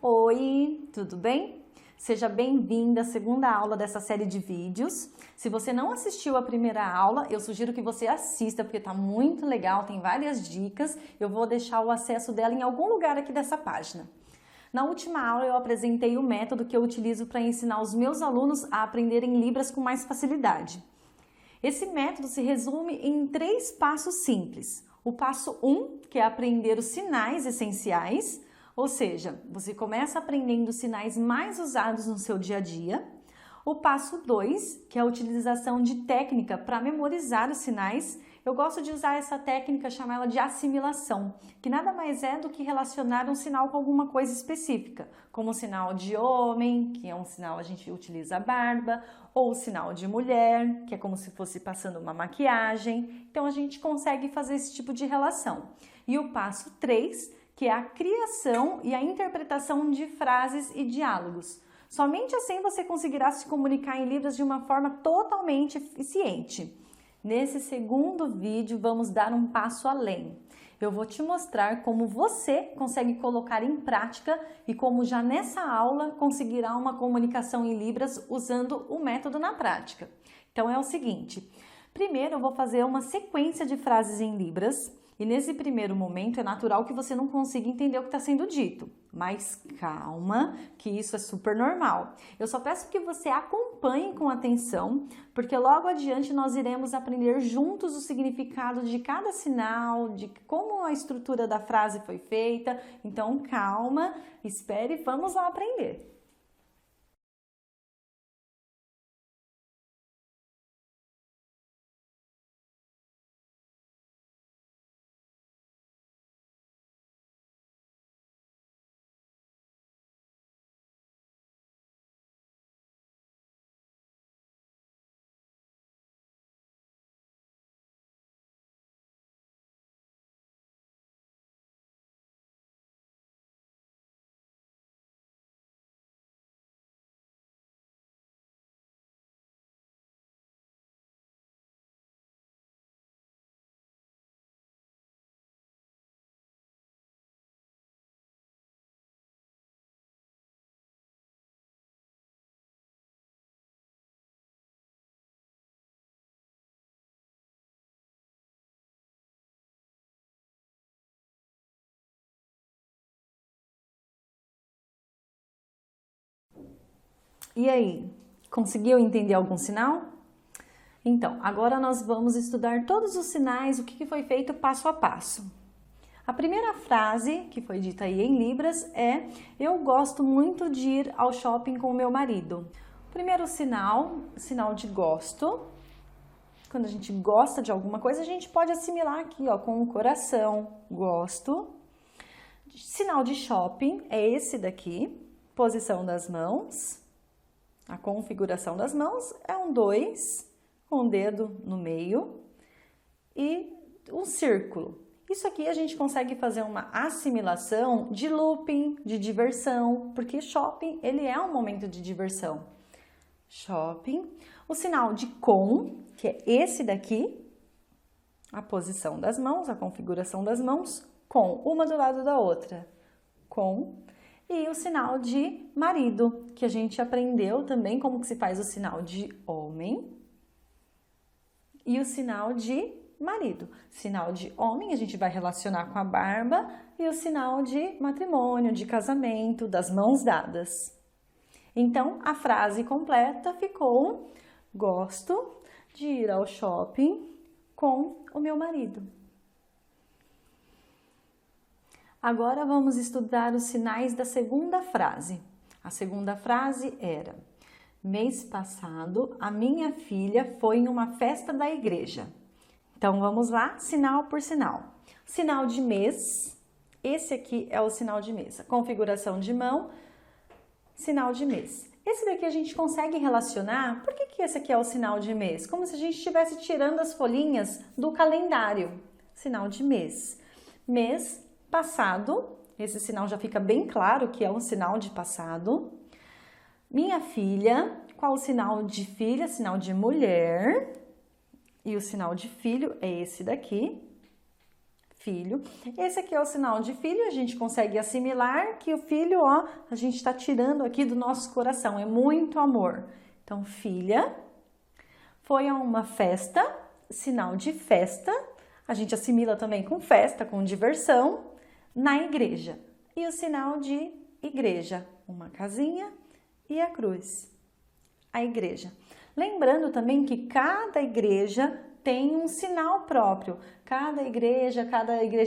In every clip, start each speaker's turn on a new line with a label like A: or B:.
A: Oi, tudo bem? Seja bem-vinda à segunda aula dessa série de vídeos. Se você não assistiu a primeira aula, eu sugiro que você assista porque tá muito legal, tem várias dicas. Eu vou deixar o acesso dela em algum lugar aqui dessa página. Na última aula eu apresentei o método que eu utilizo para ensinar os meus alunos a aprenderem Libras com mais facilidade. Esse método se resume em 3 passos simples. O passo 1, que é aprender os sinais essenciais, ou seja, você começa aprendendo os sinais mais usados no seu dia a dia. O passo 2, que é a utilização de técnica para memorizar os sinais. Eu gosto de usar essa técnica, chamar ela de assimilação, que nada mais é do que relacionar um sinal com alguma coisa específica, como o sinal de homem, que é um sinal a gente utiliza a barba, ou o sinal de mulher, que é como se fosse passando uma maquiagem. Então a gente consegue fazer esse tipo de relação. E o passo 3, que é a criação e a interpretação de frases e diálogos. Somente assim você conseguirá se comunicar em Libras de uma forma totalmente eficiente. Nesse segundo vídeo, vamos dar um passo além. Eu vou te mostrar como você consegue colocar em prática e como já nessa aula conseguirá uma comunicação em Libras usando o método na prática. Então é o seguinte, primeiro eu vou fazer uma sequência de frases em Libras. E nesse primeiro momento é natural que você não consiga entender o que está sendo dito, mas calma, que isso é super normal. Eu só peço que você acompanhe com atenção, porque logo adiante nós iremos aprender juntos o significado de cada sinal, de como a estrutura da frase foi feita. Então calma, espere e vamos lá aprender. E aí, conseguiu entender algum sinal? Então, agora nós vamos estudar todos os sinais, o que foi feito passo a passo. A primeira frase que foi dita aí em Libras é: eu gosto muito de ir ao shopping com o meu marido. O primeiro sinal, sinal de gosto. Quando a gente gosta de alguma coisa, a gente pode assimilar aqui, ó, com o coração, gosto. Sinal de shopping é esse daqui, posição das mãos. A configuração das mãos é um 2, com o dedo no meio e um círculo. Isso aqui a gente consegue fazer uma assimilação de looping, de diversão, porque shopping ele é um momento de diversão. Shopping. O sinal de com, que é esse daqui, a posição das mãos, a configuração das mãos, com, uma do lado da outra, com. E o sinal de marido, que a gente aprendeu também como que se faz o sinal de homem e o sinal de marido. Sinal de homem a gente vai relacionar com a barba e o sinal de matrimônio, de casamento, das mãos dadas. Então, a frase completa ficou: gosto de ir ao shopping com o meu marido. Agora vamos estudar os sinais da segunda frase. A segunda frase era: mês passado, a minha filha foi em uma festa da igreja. Então vamos lá, sinal por sinal. Sinal de mês, esse aqui é o sinal de mês. A configuração de mão, sinal de mês. Esse daqui a gente consegue relacionar, por que esse aqui é o sinal de mês? Como se a gente estivesse tirando as folhinhas do calendário. Sinal de mês. Mês passado, esse sinal já fica bem claro que é um sinal de passado. Minha filha, qual o sinal de filha? Sinal de mulher. E o sinal de filho é esse daqui. filho. Esse aqui é o sinal de filho, a gente consegue assimilar que o filho, ó, a gente está tirando aqui do nosso coração, é muito amor. Então, filha foi a uma festa, sinal de festa, a gente assimila também com festa, com diversão, na igreja. E o sinal de igreja, uma casinha e a cruz, a igreja. Lembrando também que cada igreja tem um sinal próprio. Cada igreja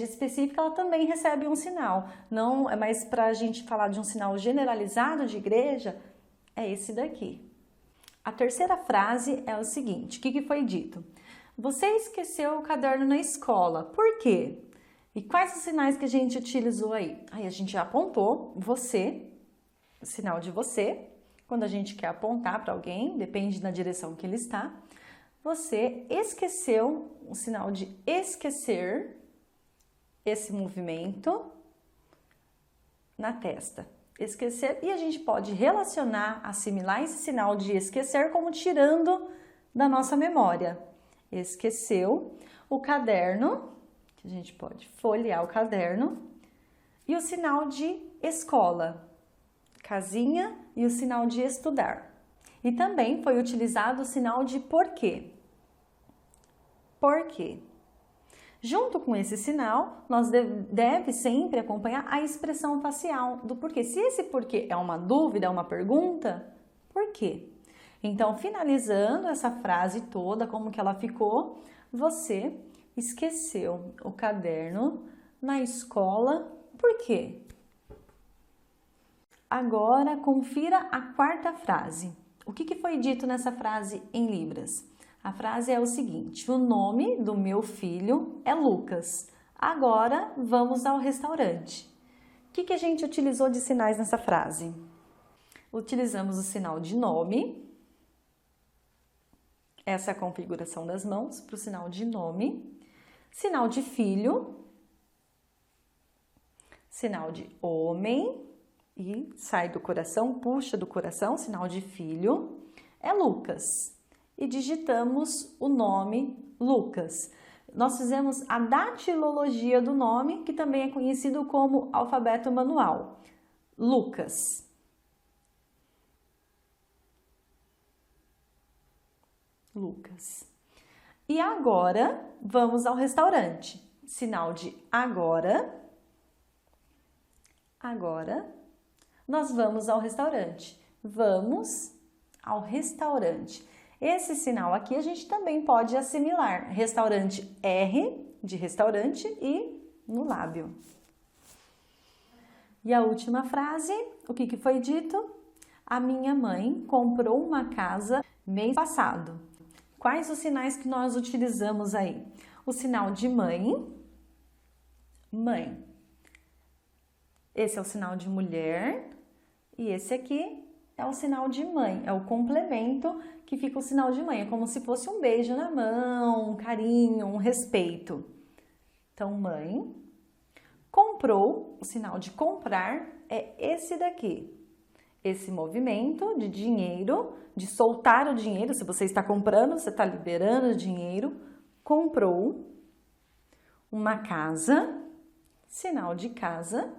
A: específica, ela também recebe um sinal. Não é mais para a gente falar de um sinal generalizado de igreja, é esse daqui. A terceira frase é o seguinte: o que foi dito? Você esqueceu o caderno na escola. Por quê? E quais os sinais que a gente utilizou aí? Aí a gente apontou você, o sinal de você, quando a gente quer apontar para alguém, depende da direção que ele está. Você esqueceu, o sinal de esquecer, esse movimento na testa. Esquecer, e a gente pode relacionar, assimilar esse sinal de esquecer como tirando da nossa memória. Esqueceu o caderno, que a gente pode folhear o caderno, e o sinal de escola, casinha, e o sinal de estudar. E também foi utilizado o sinal de porquê. Por quê? Junto com esse sinal, nós deve sempre acompanhar a expressão facial do porquê. Se esse porquê é uma dúvida, é uma pergunta, por quê? Então, finalizando essa frase toda, como que ela ficou, você esqueceu o caderno na escola, por quê? Agora, confira a quarta frase. O que foi dito nessa frase em Libras? A frase é o seguinte: o nome do meu filho é Lucas. Agora vamos ao restaurante. O que a gente utilizou de sinais nessa frase? Utilizamos o sinal de nome. Essa é a configuração das mãos para o sinal de nome. Sinal de filho. Sinal de homem. E sai do coração, puxa do coração, sinal de filho. É Lucas. E digitamos o nome Lucas. Nós fizemos a datilologia do nome, que também é conhecido como alfabeto manual. Lucas. Lucas. E agora, vamos ao restaurante. Sinal de agora. Agora, nós vamos ao restaurante. Vamos ao restaurante. Esse sinal aqui a gente também pode assimilar. Restaurante R de restaurante e no lábio. E a última frase, o que foi dito? A minha mãe comprou uma casa mês passado. Quais os sinais que nós utilizamos aí? O sinal de mãe, mãe. Esse é o sinal de mulher e esse aqui é o sinal de mãe, é o complemento que fica o sinal de mãe, é como se fosse um beijo na mão, um carinho, um respeito. Então, mãe. Comprou, o sinal de comprar é esse daqui. Esse movimento de dinheiro, de soltar o dinheiro, se você está comprando, você está liberando o dinheiro. Comprou uma casa, sinal de casa,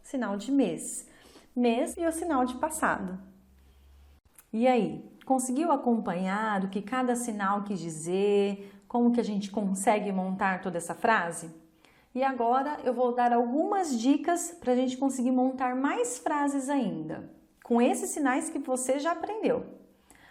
A: sinal de mês. Mês e o sinal de passado. E aí, conseguiu acompanhar o que cada sinal quis dizer? Como que a gente consegue montar toda essa frase? E agora eu vou dar algumas dicas para a gente conseguir montar mais frases ainda, com esses sinais que você já aprendeu.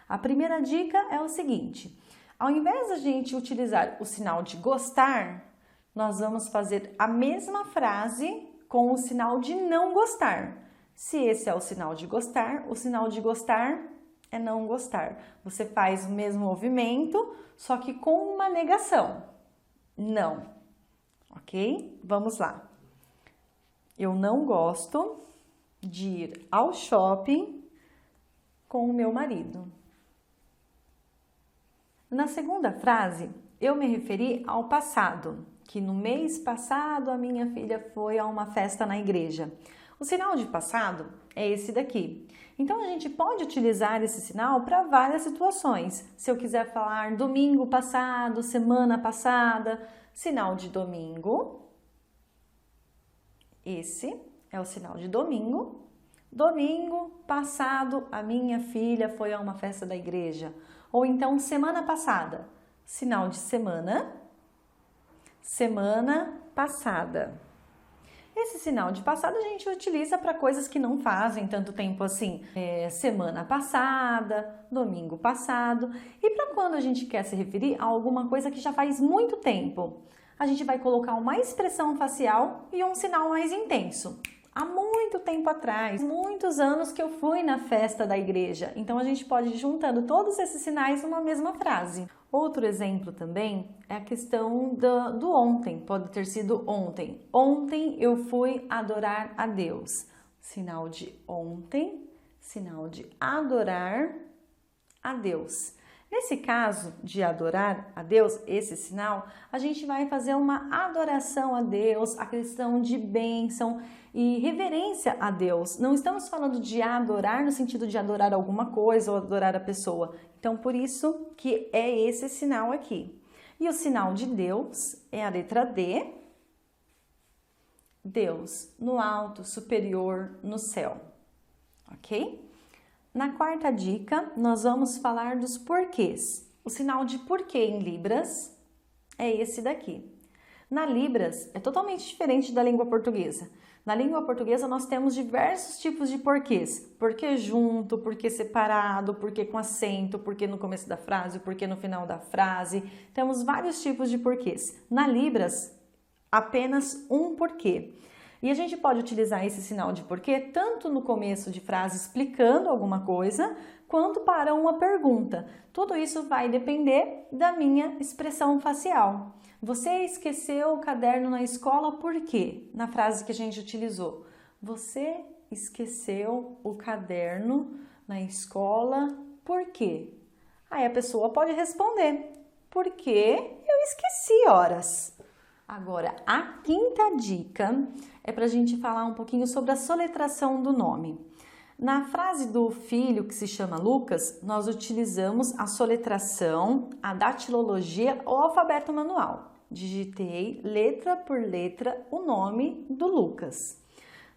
A: A primeira dica é o seguinte: ao invés da gente utilizar o sinal de gostar, nós vamos fazer a mesma frase com o sinal de não gostar. Se esse é o sinal de gostar, o sinal de gostar é não gostar. Você faz o mesmo movimento, só que com uma negação. Não. Ok? Vamos lá. Eu não gosto de ir ao shopping com o meu marido. Na segunda frase, eu me referi ao passado, que no mês passado a minha filha foi a uma festa na igreja. O sinal de passado é esse daqui. Então, a gente pode utilizar esse sinal para várias situações. Se eu quiser falar domingo passado, semana passada, Sinal de domingo. Esse é o sinal de domingo. Domingo passado, a minha filha foi a uma festa da igreja. Ou então, semana passada. Sinal de semana. Semana passada. Esse sinal de passado a gente utiliza para coisas que não fazem tanto tempo assim. Semana passada, domingo passado. E para quando a gente quer se referir a alguma coisa que já faz muito tempo, a gente vai colocar uma expressão facial e um sinal mais intenso. Há muito tempo atrás, muitos anos que eu fui na festa da igreja. Então a gente pode ir juntando todos esses sinais numa mesma frase. Outro exemplo também é a questão do ontem. Pode ter sido ontem. Ontem eu fui adorar a Deus. Sinal de ontem, sinal de adorar a Deus. Nesse caso de adorar a Deus, esse sinal, a gente vai fazer uma adoração a Deus, a questão de bênção e reverência a Deus. Não estamos falando de adorar no sentido de adorar alguma coisa ou adorar a pessoa. Então, por isso que é esse sinal aqui. E o sinal de Deus é a letra D. Deus, no alto, superior, no céu. Ok? Na quarta dica, nós vamos falar dos porquês. O sinal de porquê em Libras é esse daqui. Na Libras, é totalmente diferente da língua portuguesa. Na língua portuguesa, nós temos diversos tipos de porquês. Porquê junto, porquê separado, porquê com acento, porquê no começo da frase, porquê no final da frase. Temos vários tipos de porquês. Na Libras, apenas um porquê. E a gente pode utilizar esse sinal de porquê tanto no começo de frase explicando alguma coisa, quanto para uma pergunta. Tudo isso vai depender da minha expressão facial. Você esqueceu o caderno na escola por quê? Na frase que a gente utilizou. Você esqueceu o caderno na escola por quê? Aí a pessoa pode responder, porque eu esqueci horas. Agora, a quinta dica é para a gente falar um pouquinho sobre a soletração do nome. Na frase do filho que se chama Lucas, nós utilizamos a soletração, a datilologia ou alfabeto manual. Digitei letra por letra o nome do Lucas.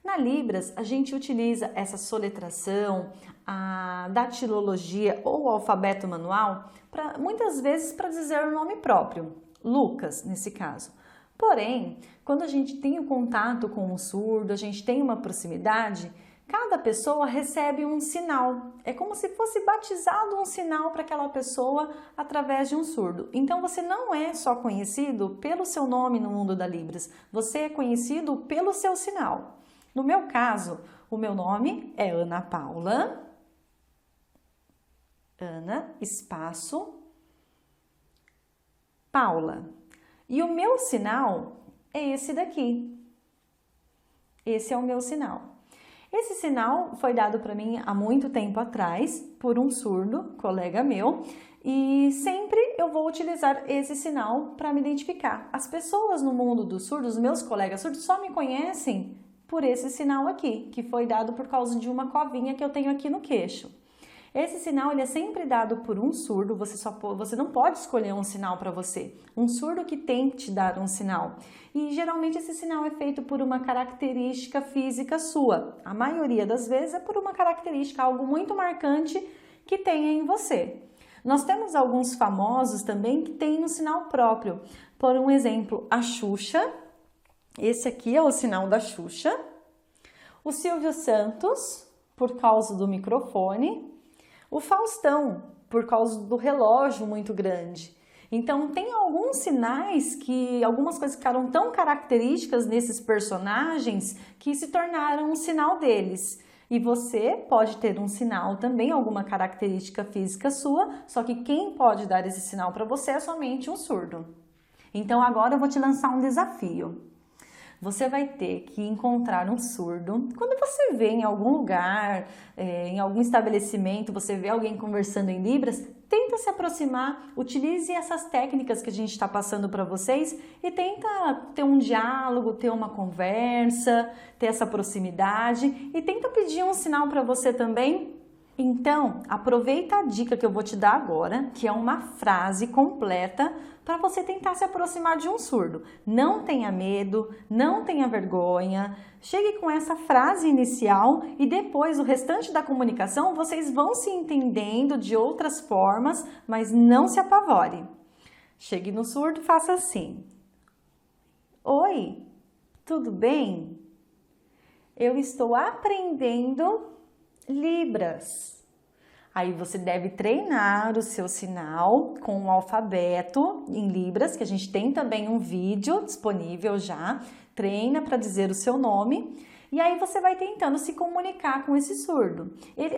A: Na Libras, a gente utiliza essa soletração, a datilologia ou o alfabeto manual, muitas vezes para dizer o nome próprio, Lucas nesse caso. Porém, quando a gente tem o contato com um surdo, a gente tem uma proximidade, cada pessoa recebe um sinal. É como se fosse batizado um sinal para aquela pessoa através de um surdo. Então, você não é só conhecido pelo seu nome no mundo da Libras, você é conhecido pelo seu sinal. No meu caso, o meu nome é Ana Paula. Ana, espaço, Paula. E o meu sinal é esse daqui. Esse é o meu sinal. Esse sinal foi dado para mim há muito tempo atrás por um surdo, colega meu, e sempre eu vou utilizar esse sinal para me identificar. As pessoas no mundo dos surdos, meus colegas surdos, só me conhecem por esse sinal aqui, que foi dado por causa de uma covinha que eu tenho aqui no queixo. Esse sinal ele é sempre dado por um surdo, você não pode escolher um sinal para você. Um surdo que tem que te dar um sinal. E geralmente esse sinal é feito por uma característica física sua. A maioria das vezes é por uma característica, algo muito marcante que tenha em você. Nós temos alguns famosos também que têm um sinal próprio. Por um exemplo, a Xuxa. Esse aqui é o sinal da Xuxa. O Silvio Santos, por causa do microfone. O Faustão, por causa do relógio muito grande. Então, tem alguns sinais algumas coisas ficaram tão características nesses personagens que se tornaram um sinal deles. E você pode ter um sinal também, alguma característica física sua, só que quem pode dar esse sinal para você é somente um surdo. Então, agora eu vou te lançar um desafio. Você vai ter que encontrar um surdo. Quando você vê em algum lugar, em algum estabelecimento, você vê alguém conversando em Libras, tenta se aproximar, utilize essas técnicas que a gente está passando para vocês e tenta ter um diálogo, ter uma conversa, ter essa proximidade e tenta pedir um sinal para você também Então, aproveita a dica que eu vou te dar agora, que é uma frase completa para você tentar se aproximar de um surdo. Não tenha medo, não tenha vergonha. Chegue com essa frase inicial e depois o restante da comunicação vocês vão se entendendo de outras formas, mas não se apavore. Chegue no surdo e faça assim. Oi, tudo bem? Eu estou aprendendo Libras. Aí você deve treinar o seu sinal com o alfabeto em Libras, que a gente tem também um vídeo disponível já. Treina para dizer o seu nome e aí você vai tentando se comunicar com esse surdo.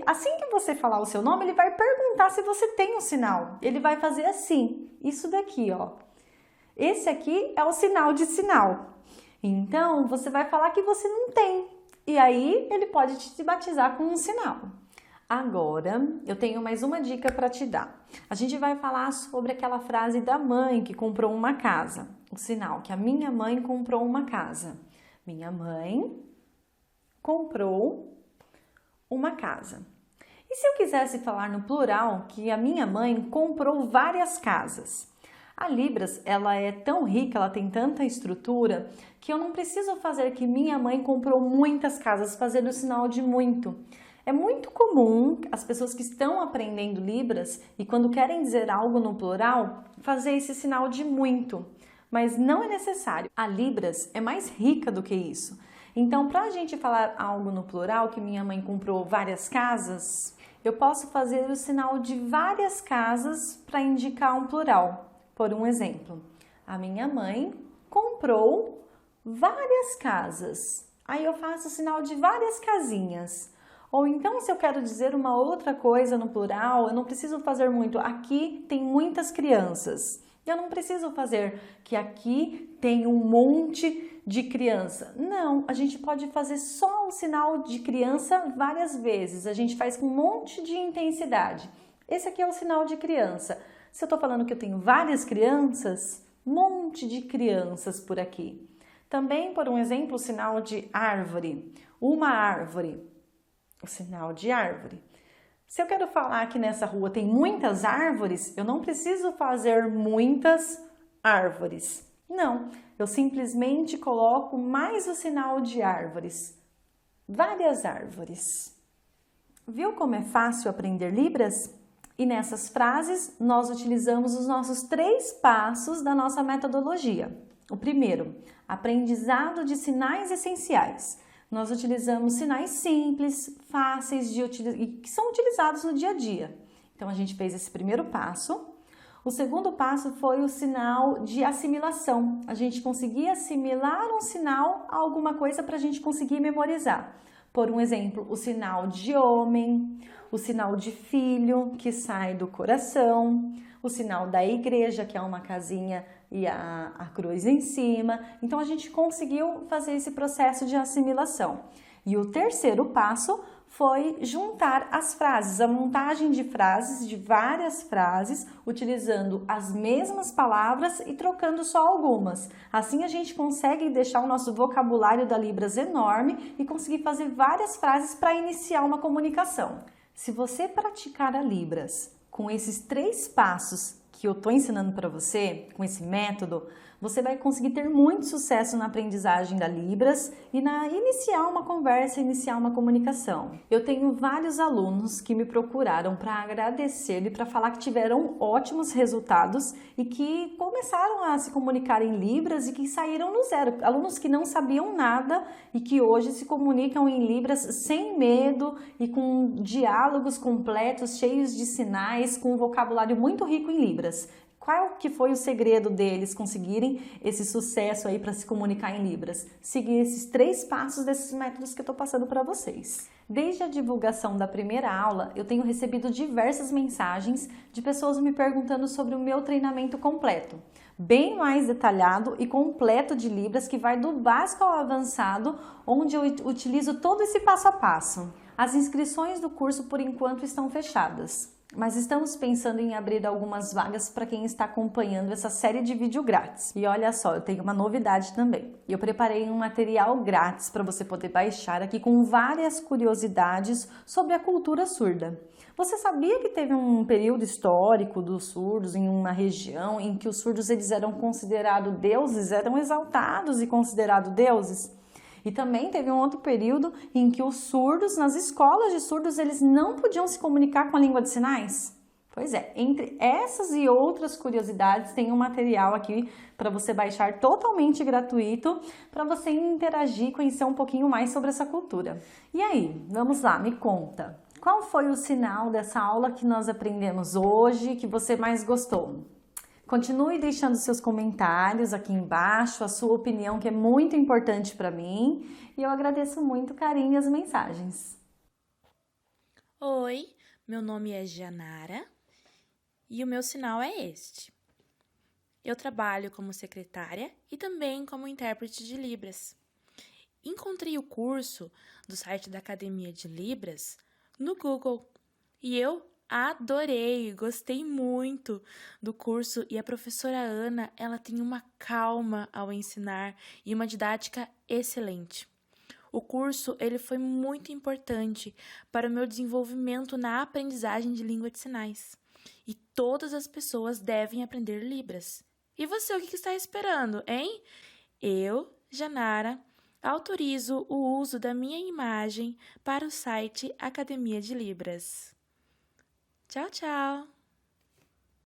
A: Assim que você falar o seu nome, ele vai perguntar se você tem um sinal. Ele vai fazer assim, isso daqui, ó. Esse aqui é o sinal de sinal. Então, você vai falar que você não tem. E aí, ele pode te batizar com um sinal. Agora, eu tenho mais uma dica para te dar. A gente vai falar sobre aquela frase da mãe que comprou uma casa. O sinal que a minha mãe comprou uma casa. Minha mãe comprou uma casa. E se eu quisesse falar no plural que a minha mãe comprou várias casas? A Libras, ela é tão rica, ela tem tanta estrutura, que eu não preciso fazer que minha mãe comprou muitas casas, fazendo o sinal de muito. É muito comum as pessoas que estão aprendendo Libras e quando querem dizer algo no plural, fazer esse sinal de muito. Mas não é necessário. A Libras é mais rica do que isso. Então, para a gente falar algo no plural, que minha mãe comprou várias casas, eu posso fazer o sinal de várias casas para indicar um plural. Por um exemplo, a minha mãe comprou várias casas. Aí eu faço o sinal de várias casinhas. Ou então, se eu quero dizer uma outra coisa no plural, eu não preciso fazer muito. Aqui tem muitas crianças. Eu não preciso fazer que aqui tem um monte de criança. Não, a gente pode fazer só o sinal de criança várias vezes. A gente faz com um monte de intensidade. Esse aqui é o sinal de criança. Se eu estou falando que eu tenho várias crianças, monte de crianças por aqui. Também, por um exemplo, o sinal de árvore. Uma árvore. O sinal de árvore. Se eu quero falar que nessa rua tem muitas árvores, eu não preciso fazer muitas árvores. Não, eu simplesmente coloco mais o sinal de árvores. Várias árvores. Viu como é fácil aprender Libras? E nessas frases, nós utilizamos os nossos 3 passos da nossa metodologia. O primeiro, aprendizado de sinais essenciais. Nós utilizamos sinais simples, fáceis de utilizar e que são utilizados no dia a dia. Então, a gente fez esse primeiro passo. O segundo passo foi o sinal de assimilação. A gente conseguia assimilar um sinal a alguma coisa para a gente conseguir memorizar. Por um exemplo, o sinal de homem, o sinal de filho, que sai do coração, o sinal da igreja, que é uma casinha e a cruz em cima. Então, a gente conseguiu fazer esse processo de assimilação. E o terceiro passo foi juntar as frases, a montagem de frases, de várias frases, utilizando as mesmas palavras e trocando só algumas. Assim a gente consegue deixar o nosso vocabulário da Libras enorme e conseguir fazer várias frases para iniciar uma comunicação. Se você praticar a Libras com esses 3 passos que eu estou ensinando para você, com esse método, você vai conseguir ter muito sucesso na aprendizagem da Libras e na iniciar uma conversa, iniciar uma comunicação. Eu tenho vários alunos que me procuraram para agradecer e para falar que tiveram ótimos resultados e que começaram a se comunicar em Libras e que saíram no zero. Alunos que não sabiam nada e que hoje se comunicam em Libras sem medo e com diálogos completos, cheios de sinais, com um vocabulário muito rico em Libras. Qual que foi o segredo deles conseguirem esse sucesso aí para se comunicar em Libras? Seguir esses 3 passos desses métodos que eu estou passando para vocês. Desde a divulgação da primeira aula, eu tenho recebido diversas mensagens de pessoas me perguntando sobre o meu treinamento completo. Bem mais detalhado e completo de Libras, que vai do básico ao avançado, onde eu utilizo todo esse passo a passo. As inscrições do curso, por enquanto, estão fechadas. mas estamos pensando em abrir algumas vagas para quem está acompanhando essa série de vídeo grátis. E olha só, eu tenho uma novidade também. Eu preparei um material grátis para você poder baixar aqui com várias curiosidades sobre a cultura surda. Você sabia que teve um período histórico dos surdos em uma região em que os surdos eles eram considerados deuses, eram exaltados e considerados deuses? E também teve um outro período em que os surdos, nas escolas de surdos, eles não podiam se comunicar com a língua de sinais. Pois é, entre essas e outras curiosidades, tem um material aqui para você baixar totalmente gratuito, para você interagir e conhecer um pouquinho mais sobre essa cultura. E aí, vamos lá, me conta. Qual foi o sinal dessa aula que nós aprendemos hoje que você mais gostou? Continue deixando seus comentários aqui embaixo, a sua opinião que é muito importante para mim e eu agradeço muito o carinho e as mensagens.
B: Oi, meu nome é Janara e o meu sinal é este. Eu trabalho como secretária e também como intérprete de Libras. Encontrei o curso do site da Academia de Libras no Google e eu adorei, gostei muito do curso e a professora Ana, ela tem uma calma ao ensinar e uma didática excelente. O curso, ele foi muito importante para o meu desenvolvimento na aprendizagem de língua de sinais. E todas as pessoas devem aprender Libras. E você, o que está esperando, hein? Eu, Janara, autorizo o uso da minha imagem para o site Academia de Libras. Tchau, tchau!